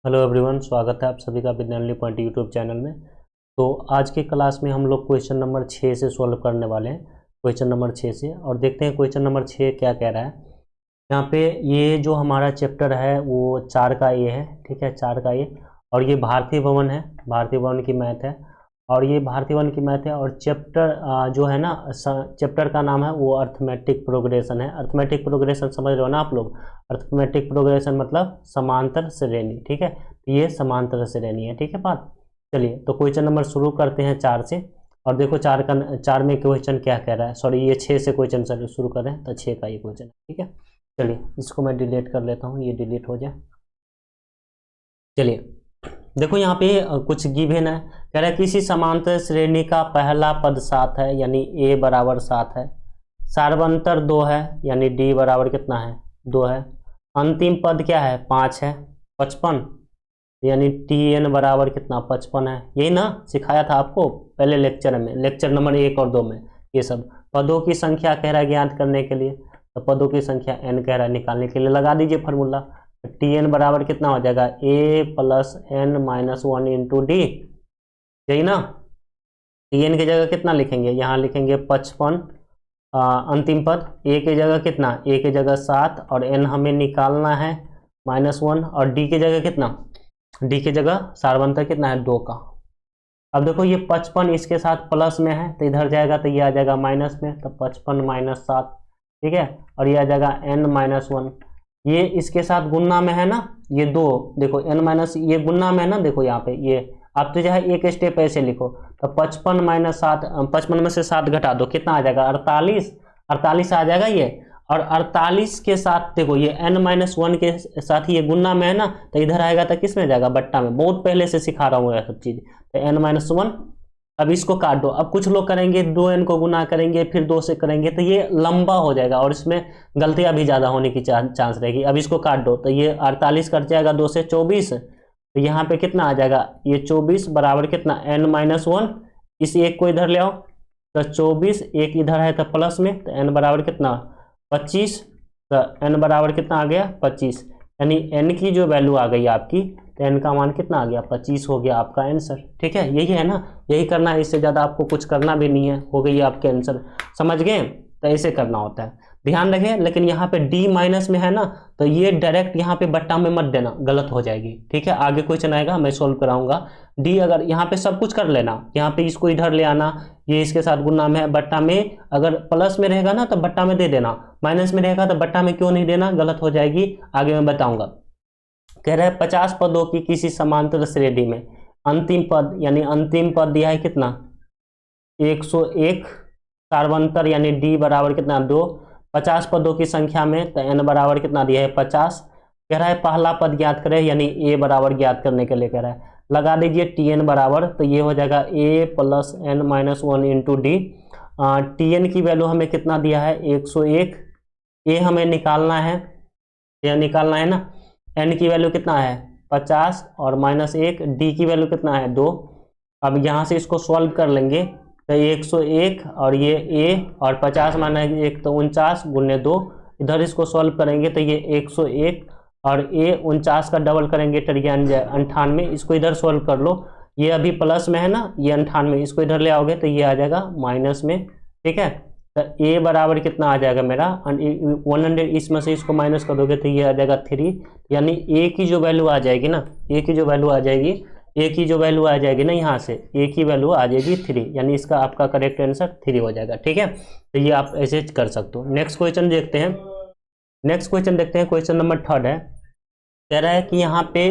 Hello everyone, स्वागत है आप सभी का विज्ञानली पॉइंट यूट्यूब चैनल में। तो आज के क्लास में हम लोग क्वेश्चन नंबर 6 से सॉल्व करने वाले हैं। क्वेश्चन नंबर 6 से और देखते हैं क्वेश्चन नंबर 6 क्या कह रहा है। यहाँ पे ये जो हमारा चैप्टर है वो 4 का ये है, ठीक है, 4 का ये। और ये भारतीय भवन है, भारतीय भवन की मैथ है। और ये भारतीय भवन की मैथ है और चैप्टर जो है ना, चैप्टर का नाम है वो अर्थमेटिक प्रोग्रेशन है। अर्थमेटिक प्रोग्रेशन समझ रहे हो ना आप लोग। अर्थमेटिक प्रोग्रेशन मतलब समांतर श्रेणी, ठीक है। ये समांतर श्रेणी है, ठीक है बात। चलिए तो क्वेश्चन नंबर शुरू करते हैं 4 से। और देखो 4 में क्वेश्चन क्या कह रहा है, सॉरी ये 6 से क्वेश्चन शुरू कर रहे हैं, तो 6 का ये क्वेश्चन है, ठीक है। चलिए इसको मैं डिलीट कर लेता हूँ, ये डिलीट हो जाए। चलिए देखो यहाँ पे कुछ गिवन है। कह रहा है किसी समांतर श्रेणी का पहला पद 7 है, यानी a बराबर 7 है। सार्वंतर 2 है, यानी d बराबर कितना है, 2 है। अंतिम पद क्या है, 5 है, 55, यानी tn बराबर कितना, 55 है। यही ना सिखाया था आपको पहले लेक्चर में, लेक्चर नंबर 1 और 2 में। ये सब पदों की संख्या कह रहा है ज्ञात करने के लिए, तो पदों की संख्या n कह रहा है निकालने के लिए लगा दीजिए फॉर्मूला। टी एन बराबर कितना हो जाएगा, a plus n minus 1 into d, यही ना। टी एन की जगह कितना लिखेंगे, यहाँ लिखेंगे 55। अंतिम पद ए की जगह कितना, ए की जगह 7 और एन हमें निकालना है -1। और डी की जगह कितना, डी की जगह सार्वंतर कितना है, 2 का। अब देखो ये 55 इसके साथ प्लस में है तो इधर जाएगा तो ये आ जाएगा माइनस में, तो 55 माइनस 7, ठीक है। और ये आ जाएगा n माइनस 1। ये इसके साथ गुणा में है ना, ये 2, देखो n माइनस, ये गुणा में है ना, देखो यहाँ पे ये आप तो जो है एक स्टेप ऐसे लिखो, तो 55 माइनस 7, 55 में से 7 घटा दो, कितना आ जाएगा, 48, 48 आ जाएगा ये। और 48 के साथ देखो ये n माइनस 1 के साथ ये गुणा में है ना, तो इधर आएगा तो किस में जाएगा, बट्टा में। बहुत पहले से सिखा रहा हूँ यह सब चीज। तो n माइनस 1, अब इसको काट दो। अब कुछ लोग करेंगे 2n को गुना करेंगे फिर 2 से करेंगे, तो ये लंबा हो जाएगा और इसमें गलतियां भी ज़्यादा होने की चांस रहेगी। अब इसको काट दो तो ये 48 कट जाएगा 2 से 24, तो यहाँ पे कितना आ जाएगा, ये 24 बराबर कितना, n माइनस 1। इस एक को इधर ले आओ, तो 24, एक इधर है तो प्लस में, तो n बराबर कितना, 25। तो n बराबर कितना आ गया, 25, यानी n की जो वैल्यू आ गई आपकी, तो n का मान कितना आ गया, 25 हो गया आपका आंसर, ठीक है। यही है ना, यही करना है, इससे ज़्यादा आपको कुछ करना भी नहीं है, हो गई आपके आंसर। समझ गए, तो ऐसे करना होता है, ध्यान रखें। लेकिन यहाँ पे d माइनस में है ना, तो ये डायरेक्ट यहाँ पे बट्टा में मत देना, गलत हो जाएगी, ठीक है। आगे क्वेश्चन आएगा मैं सोल्व कराऊंगा। d अगर यहाँ पे सब कुछ कर लेना, यहाँ पे इसको इधर ले आना, ये इसके साथ गुना में है, बट्टा में अगर प्लस में रहेगा ना तो बट्टा में दे देना, माइनस में रहेगा तो बट्टा में क्यों नहीं देना, गलत हो जाएगी, आगे मैं बताऊंगा। कह रहा है 50 पदों की किसी समांतर श्रेणी में अंतिम पद, यानी अंतिम पद दिया है कितना, 101। सार्वंतर यानी डी बराबर कितना, 2। 50 पदों की संख्या में, तो n बराबर कितना दिया है, 50। कह रहा है पहला पद ज्ञात करें, यानी a बराबर ज्ञात करने के लिए कह रहा है। लगा दीजिए tn बराबर, तो ये हो जाएगा a plus n minus 1 into D. tn की वैल्यू हमें कितना दिया है, 101। a हमें निकालना है, यह निकालना है ना। n की वैल्यू कितना है, 50 और -1, d की वैल्यू कितना है, 2। अब यहाँ से इसको सॉल्व कर लेंगे, तो 101 और ये a और 50 माइनस 1 तो 49 गुने 2, इधर इसको सॉल्व करेंगे तो ये 101 और a 49 का डबल करेंगे तो 98, इसको इधर सॉल्व कर लो। ये अभी प्लस में है ना, ये 98, इसको इधर ले आओगे तो ये आ जाएगा माइनस में, ठीक है। तो a बराबर कितना आ जाएगा मेरा 100, इसमें से इसको माइनस कर दोगे तो ये आ जाएगा 3, यानी a की जो वैल्यू आ जाएगी ना, a की जो वैल्यू आ जाएगी, a की जो वैल्यू आ जाएगी ना, यहाँ से a की वैल्यू आ जाएगी 3, यानी इसका आपका करेक्ट आंसर 3 हो जाएगा, ठीक है। तो ये आप ऐसे कर सकते हो। नेक्स्ट क्वेश्चन देखते हैं, नेक्स्ट क्वेश्चन देखते हैं, क्वेश्चन नंबर 3 है। कह रहा है कि यहाँ पे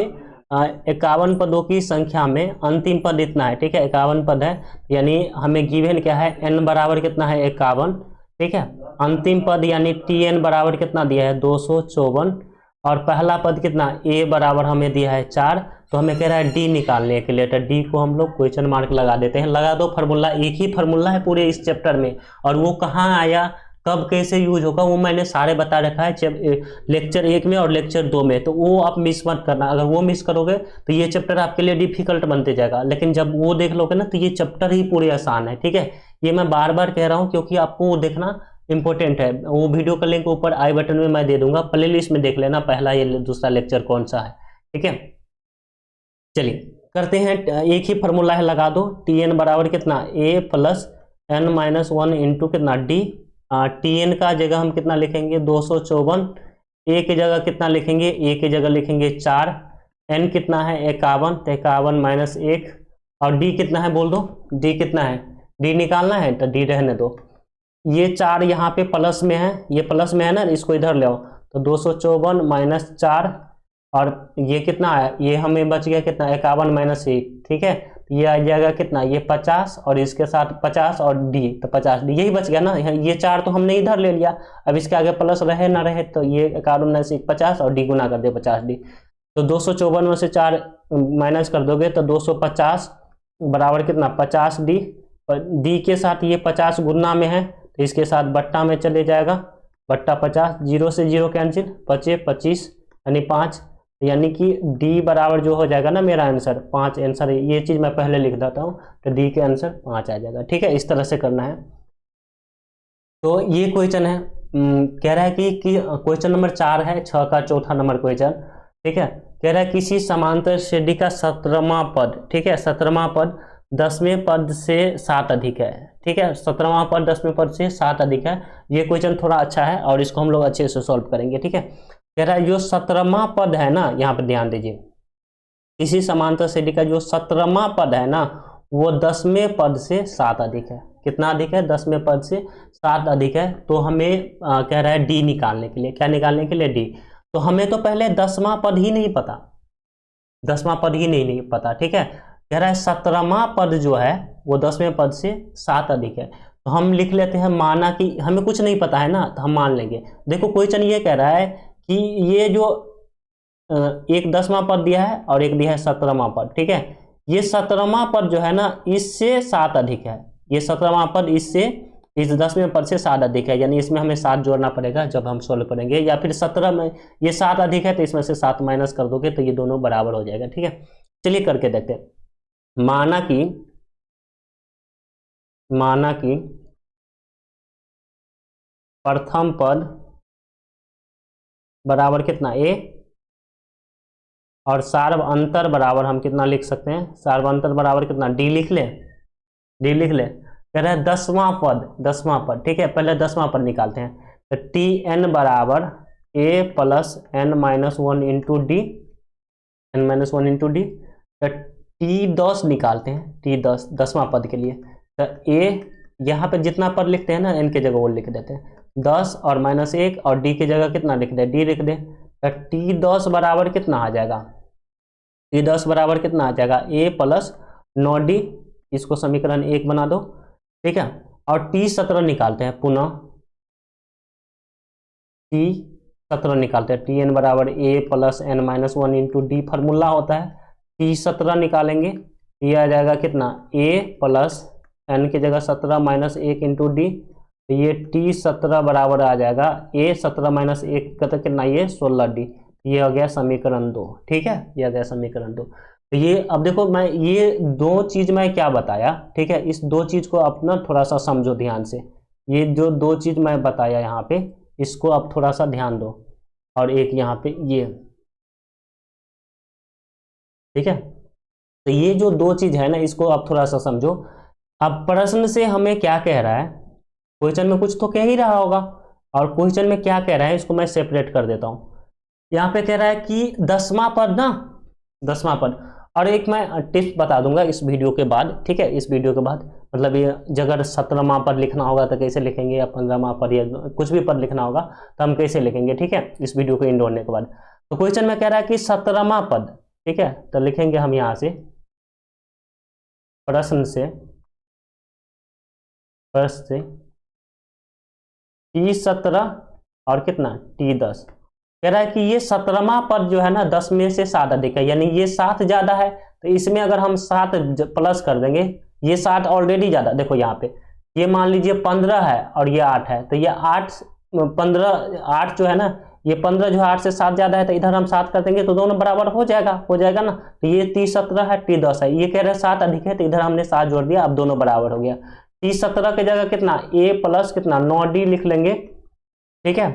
51 पदों की संख्या में अंतिम पद इतना है, ठीक है। 51 पद है, यानी हमें गिवन क्या है, n बराबर कितना है, 51, ठीक है। अंतिम पद यानी tn बराबर कितना दिया है, 254। और पहला पद कितना, a बराबर हमें दिया है 4। तो हमें कह रहा है d निकालने के लिए, तो d को हम लोग क्वेश्चन मार्क लगा देते हैं। लगा दो फॉर्मूला, एक ही फॉर्मूला है पूरे इस चैप्टर में, और वो कहाँ आया, कब कैसे यूज होगा, वो मैंने सारे बता रखा है लेक्चर 1 में और लेक्चर 2 में, तो वो आप मिस मत करना। अगर वो मिस करोगे तो ये चैप्टर आपके लिए डिफिकल्ट बनते जाएगा, लेकिन जब वो देख लोगे ना तो ये चैप्टर ही पूरे आसान है, ठीक है। ये मैं बार बार कह रहा हूँ क्योंकि आपको वो देखना इंपॉर्टेंट है। वो वीडियो का लिंक ऊपर आई बटन में मैं दे दूंगा, प्ले लिस्ट में देख लेना पहला ये दूसरा लेक्चर कौन सा है, ठीक है। चलिए करते हैं, एक ही फॉर्मूला है, लगा दो। टी एन बराबर कितना, a plus n minus one into कितना डी। टी एन का जगह हम कितना लिखेंगे 254, ए की जगह कितना लिखेंगे, ए की जगह लिखेंगे 4, एन कितना है 51, तो 51 माइनस 1, और डी कितना है बोल दो, डी कितना है, डी निकालना है तो डी रहने दो। ये 4 यहाँ पे प्लस में है, ये प्लस में है ना, इसको इधर ले आओ, तो 254 माइनस 4, और ये कितना है, ये हमें बच गया कितना 51 माइनस 1, ठीक है। ये आ जाएगा कितना, ये 50 और इसके साथ 50 और डी, तो 50 डी यही बच गया ना। ये 4 तो हमने इधर ले लिया, अब इसके आगे प्लस रहे ना रहे, तो ये 51 माइनस 1 50 और डी गुना कर दे 50 डी, तो 254 में से 4 माइनस कर दोगे तो 250 बराबर कितना 50 डी, डी के साथ ये 50 गुना में है तो इसके साथ बट्टा में चले जाएगा, बट्टा 50, 0 से 0 कैंसिल, बचे 25 यानी 5, यानी कि डी बराबर जो हो जाएगा ना मेरा आंसर 5 आंसर। ये चीज़ मैं पहले लिख देता हूँ, तो डी के आंसर 5 आ जाएगा, ठीक है। इस तरह से करना है। तो ये क्वेश्चन है, कह रहा है कि क्वेश्चन नंबर 4 है, 6 का चौथा नंबर क्वेश्चन, ठीक है। कह रहा है किसी समांतर श्रेणी का 17वां पद, ठीक है, 17वां पद 10वें पद से 7 अधिक है, ठीक है। 17वां पद 10वें पद से 7 अधिक है। ये क्वेश्चन थोड़ा अच्छा है और इसको हम लोग अच्छे से सॉल्व करेंगे, ठीक है। कह रहा है जो 17वां पद है ना, यहाँ पर ध्यान दीजिए, किसी समांतर श्रेणी का जो 17वां पद है ना, वो 10वें पद से 7 अधिक है। कितना अधिक है, 10वें पद से 7 अधिक है। तो हमें कह रहा है डी निकालने के लिए, क्या निकालने के लिए, डी। तो हमें तो पहले 10वां पद ही नहीं पता, 10वां पद ही नहीं पता, ठीक है। कह रहा है 17वां पद जो है वो 10वें पद से 7 अधिक है। तो हम लिख लेते हैं, माना कि हमें कुछ नहीं पता है ना, तो हम मान लेंगे। देखो क्वेश्चन ये कह रहा है कि ये जो एक 10वां पद दिया है और एक दिया है 17वां पद, ठीक है। ये 17वां पद जो है ना, इससे 7 अधिक है। ये 17वां पद इससे, इस 10वें पद से 7 अधिक है, यानी इसमें हमें 7 जोड़ना पड़ेगा जब हम सोल्व करेंगे, या फिर 17 में ये 7 अधिक है तो इसमें से 7 माइनस कर दोगे तो ये दोनों बराबर हो जाएगा, ठीक है। चलिए करके देखते हैं। माना कि प्रथम पद बराबर कितना ए, और सार्व अंतर बराबर हम कितना लिख सकते हैं, सार्व अंतर बराबर कितना डी लिख ले, डी लिख ले। कह रहे हैं 10वां पद, ठीक है। पहले 10वां पद निकालते हैं, तो टी एन बराबर a plus n minus 1 into d, n minus 1 into d. तो टी 10 निकालते हैं, टी 10वां पद के लिए। तो ए यहाँ पे जितना पद लिखते हैं ना, एन की जगह वो लिख देते हैं 10 और माइनस 1, और डी की जगह कितना लिख दे, डी लिख दे। तो टी 10 बराबर कितना आ जाएगा, टी 10 बराबर कितना आ जाएगा, ए प्लस 9d, इसको समीकरण 1 बना दो, ठीक है। और टी 17 निकालते हैं, पुनः टी 17 निकालते हैं, टी एन बराबर a plus n minus 1 into d formula होता है। टी 17 निकालेंगे, ये आ जाएगा कितना, ए प्लस एन की जगह 17 माइनस 1 इंटू डी, तो ये टी 17 बराबर आ जाएगा ए 17 माइनस 1 का तो कितना, ये 16d। ये हो गया समीकरण 2, ठीक है, ये आ गया समीकरण 2। तो ये अब देखो, मैं ये दो चीज मैं क्या बताया, ठीक है, इस दो चीज को अपना थोड़ा सा समझो ध्यान से। ये जो दो चीज मैं बताया यहाँ पे, इसको आप थोड़ा सा ध्यान दो, और एक यहाँ पे ये, ठीक है। तो ये जो दो चीज है ना, इसको आप थोड़ा सा समझो। अब प्रश्न से हमें क्या कह रहा है, क्वेश्चन में कुछ तो कह ही रहा होगा, और क्वेश्चन में क्या कह रहा है इसको मैं सेपरेट कर देता हूं। यहाँ पे कह रहा है कि 10वां पद ना, 10वां पद, और एक मैं टिप्स बता दूंगा इस वीडियो के बाद, ठीक है, इस वीडियो के बाद, मतलब ये अगर 17वां पद लिखना होगा तो कैसे लिखेंगे, या 15वां पद या कुछ भी पद लिखना होगा तो हम कैसे लिखेंगे, ठीक है, इस वीडियो को एंड होने के बाद। तो क्वेश्चन में कह रहा है कि 17वां पद, ठीक है, तो लिखेंगे हम यहाँ से, प्रश्न से टी 17 और कितना टी 10। कह रहा है कि ये 17वां पद जो है ना 10 में से 7 अधिक है, यानी ये 7 ज्यादा है, तो इसमें अगर हम 7 प्लस कर देंगे, ये 7 ऑलरेडी ज्यादा, देखो यहाँ पे ये मान लीजिए 15 है और ये 8 है, तो ये 8 जो है ना, ये 15 जो है 8 से 7 ज्यादा है, तो इधर हम 7 कर देंगे तो दोनों बराबर हो जाएगा ना। तो ये टी 17 है, टी 10 है, ये कह रहे हैं 7 अधिक है, तो इधर हमने 7 जोड़ दिया, अब दोनों बराबर हो गया। टी 17 की जगह कितना, ए प्लस कितना 9d लिख लेंगे, ठीक है।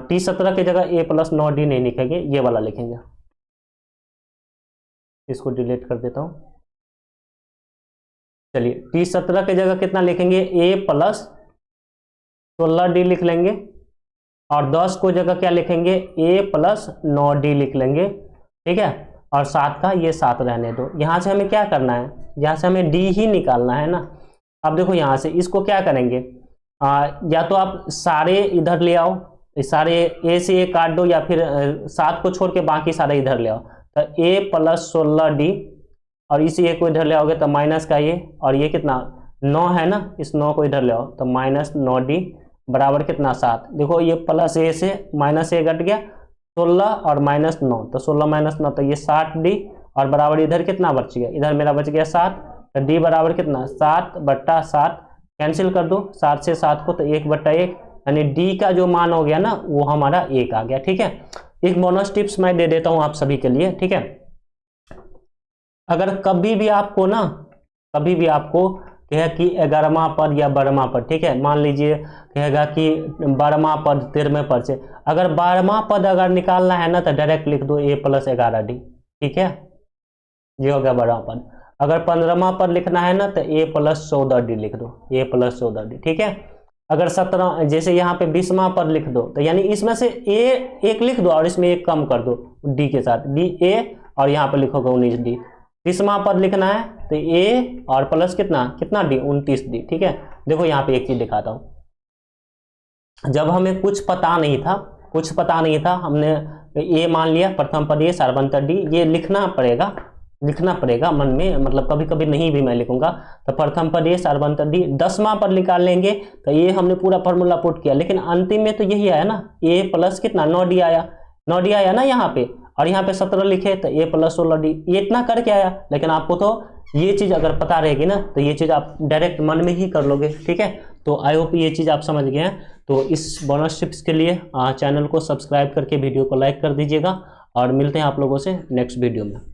टी 17 की जगह ए प्लस 9d नहीं लिखेंगे, ये वाला लिखेंगे। इसको डिलीट कर देता हूँ। चलिए T17 की जगह कितना लिखेंगे, A प्लस 16D लिख लेंगे, और 10 को जगह क्या लिखेंगे, A प्लस 9D लिख लेंगे, ठीक है। और 7 का ये 7 रहने दो। यहाँ से हमें क्या करना है, यहाँ से हमें D ही निकालना है ना। अब देखो यहाँ से इसको क्या करेंगे, या तो आप सारे इधर ले आओ, सारे A से A काट दो, या फिर 7 को छोड़ के बाकी सारे इधर ले आओ। तो A प्लस 16D, और इस A को इधर ले आओगे तो माइनस का ये, और ये कितना 9 है ना, इस 9 को इधर ले आओ तो माइनस 9D बराबर कितना 7। देखो ये प्लस A से माइनस A घट गया, 16 और माइनस 9, तो 16 माइनस 9 तो ये 60D, और बराबर इधर कितना बच गया, इधर मेरा बच गया 7, तो D बराबर कितना 7/7, कैंसिल कर दो 7 से 7 को, तो 1/1, यानी D का जो मान हो गया ना वो हमारा 1 आ गया, ठीक है। एक बोनस टिप्स मैं दे देता हूँ आप सभी के लिए, ठीक है। अगर कभी भी आपको ना, कभी भी आपको कहे कि 11वां पद या 12वां पद, ठीक है, मान लीजिए कहेगा कि 12वां पद 13वें पद से, अगर 12वां पद अगर निकालना है ना तो डायरेक्ट लिख दो A प्लस 11D, ठीक है, ये हो गया 12वां पद। अगर 15वां पद लिखना है ना तो A प्लस 14D लिख दो, A प्लस 14D, ठीक है। अगर 17, जैसे यहाँ पे 20वां पद लिख दो, तो यानी इसमें से A एक लिख दो और इसमें एक कम कर दो D के साथ, DA, और यहाँ पे लिखोगे 19D। 30वां पद लिखना है तो A और प्लस कितना D, 29D, ठीक है। देखो यहाँ पे एक चीज दिखाता हूँ, जब हमें कुछ पता नहीं था, हमने A मान लिया, प्रथम पद A, सार्वंतर D, ये लिखना पड़ेगा मन में, मतलब कभी कभी नहीं भी मैं लिखूंगा। तो प्रथम पद A, सार्वंतर D, 10वां पद निकाल लेंगे तो ये हमने पूरा फॉर्मूला पुट किया, लेकिन अंतिम में तो यही आया ना, A प्लस कितना 9D आया ना यहाँ पे, और यहाँ पे 17 लिखे तो A प्लस 16D, ये इतना करके आया। लेकिन आपको तो ये चीज़ अगर पता रहेगी ना तो ये चीज़ आप डायरेक्ट मन में ही कर लोगे, ठीक है। तो आई होप ये चीज़ आप समझ गए हैं। तो इस बोनस टिप्स के लिए चैनल को सब्सक्राइब करके वीडियो को लाइक कर दीजिएगा, और मिलते हैं आप लोगों से नेक्स्ट वीडियो में।